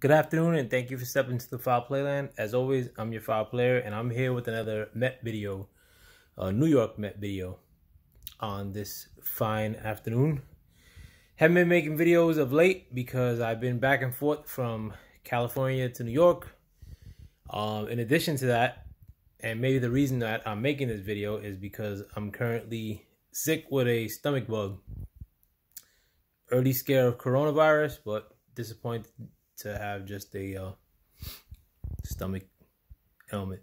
Good afternoon, and thank you for stepping to the Foul Playland. As always, I'm your Foul Player, and I'm here with another Met video, New York Met video on this fine afternoon. Haven't been making videos of late because I've been back and forth from California to New York. In addition to that, and maybe the reason that I'm making this video is because I'm currently sick with a stomach bug. Early scare of coronavirus, but disappointed to have just a stomach ailment.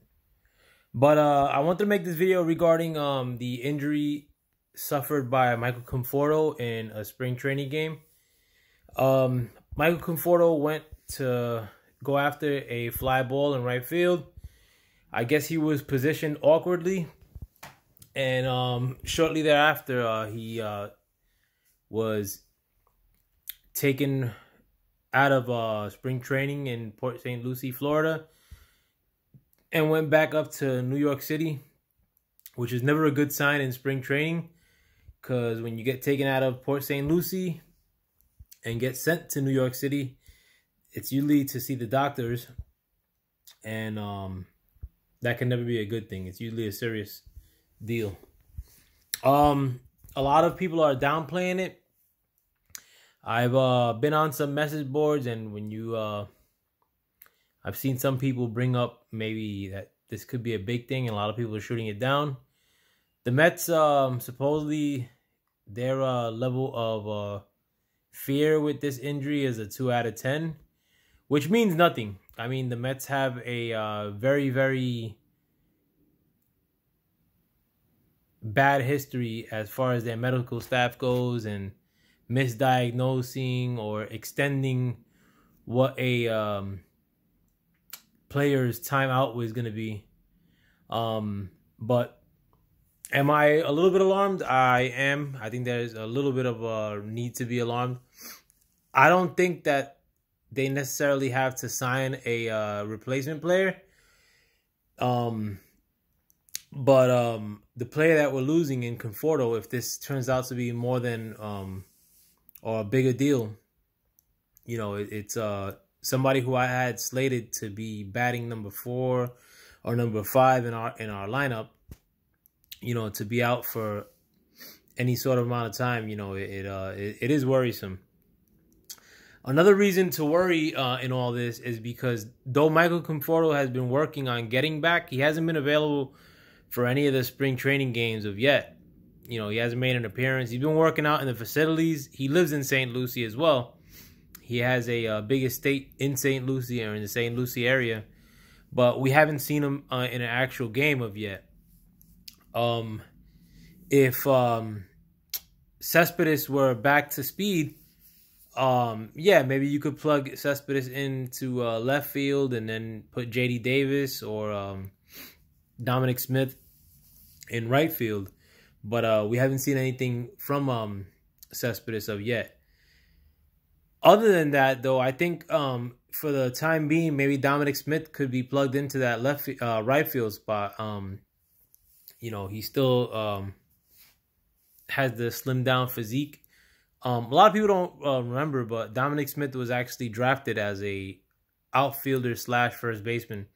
But I want to make this video regarding the injury suffered by Michael Conforto in a spring training game. Michael Conforto went to go after a fly ball in right field. I guess he was positioned awkwardly, and shortly thereafter he was taken out of spring training in Port St. Lucie, Florida, and went back up to New York City, which is never a good sign in spring training, because when you get taken out of Port St. Lucie and get sent to New York City, it's usually to see the doctors, and that can never be a good thing. It's usually a serious deal. A lot of people are downplaying it. I've been on some message boards, and when you, I've seen some people bring up maybe that this could be a big thing, and a lot of people are shooting it down. The Mets, supposedly, their level of fear with this injury is a 2 out of 10, which means nothing. I mean, the Mets have a very, very bad history as far as their medical staff goes, and misdiagnosing or extending what a player's timeout was going to be. But am I a little bit alarmed? I am. I think there's a little bit of a need to be alarmed. I don't think that they necessarily have to sign a replacement player. But the player that we're losing in Conforto, if this turns out to be more than or a bigger deal, you know, it's somebody who I had slated to be batting number 4 or number 5 in our lineup, you know, to be out for any sort of amount of time. You know, it is worrisome. Another reason to worry in all this is because though Michael Conforto has been working on getting back, he hasn't been available for any of the spring training games of yet. You know, he hasn't made an appearance. He's been working out in the facilities. He lives in St. Lucie as well. He has a big estate in St. Lucie, or in the St. Lucie area. But we haven't seen him in an actual game of yet. If Cespedes were back to speed, yeah, maybe you could plug Cespedes into left field and then put J.D. Davis or Dominic Smith in right field. But we haven't seen anything from Cespedes of yet. Other than that, though, I think for the time being, maybe Dominic Smith could be plugged into that right field spot. You know, he still has the slimmed down physique. A lot of people don't remember, but Dominic Smith was actually drafted as a outfielder / first baseman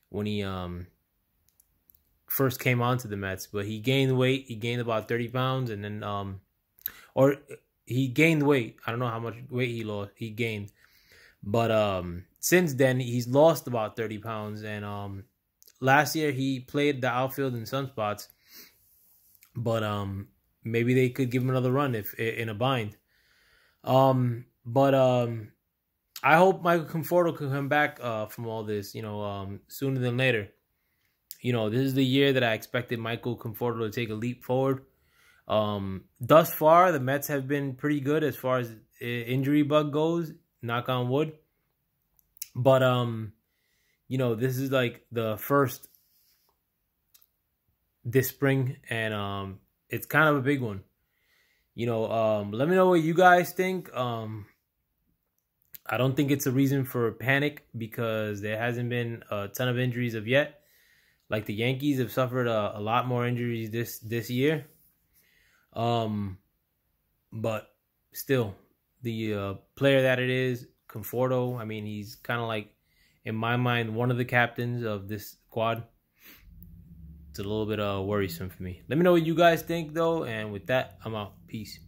when he first came onto the Mets. But he gained weight. He gained about 30 pounds, and then or he gained weight. I don't know how much weight he lost. He gained, but since then he's lost about 30 pounds. And last year he played the outfield in some spots, but maybe they could give him another run if in a bind. But I hope Michael Conforto can come back from all this, you know, sooner than later. You know, this is the year that I expected Michael Conforto to take a leap forward. Thus far, the Mets have been pretty good as far as injury bug goes, knock on wood. But, you know, this is like the first this spring, and it's kind of a big one. You know, let me know what you guys think. I don't think it's a reason for panic because there hasn't been a ton of injuries of yet. Like the Yankees have suffered a lot more injuries this year. But still, the player that it is Conforto. I mean, he's kind of like, in my mind, one of the captains of this squad. It's a little bit worrisome for me. Let me know what you guys think, though. And with that, I'm out. Peace.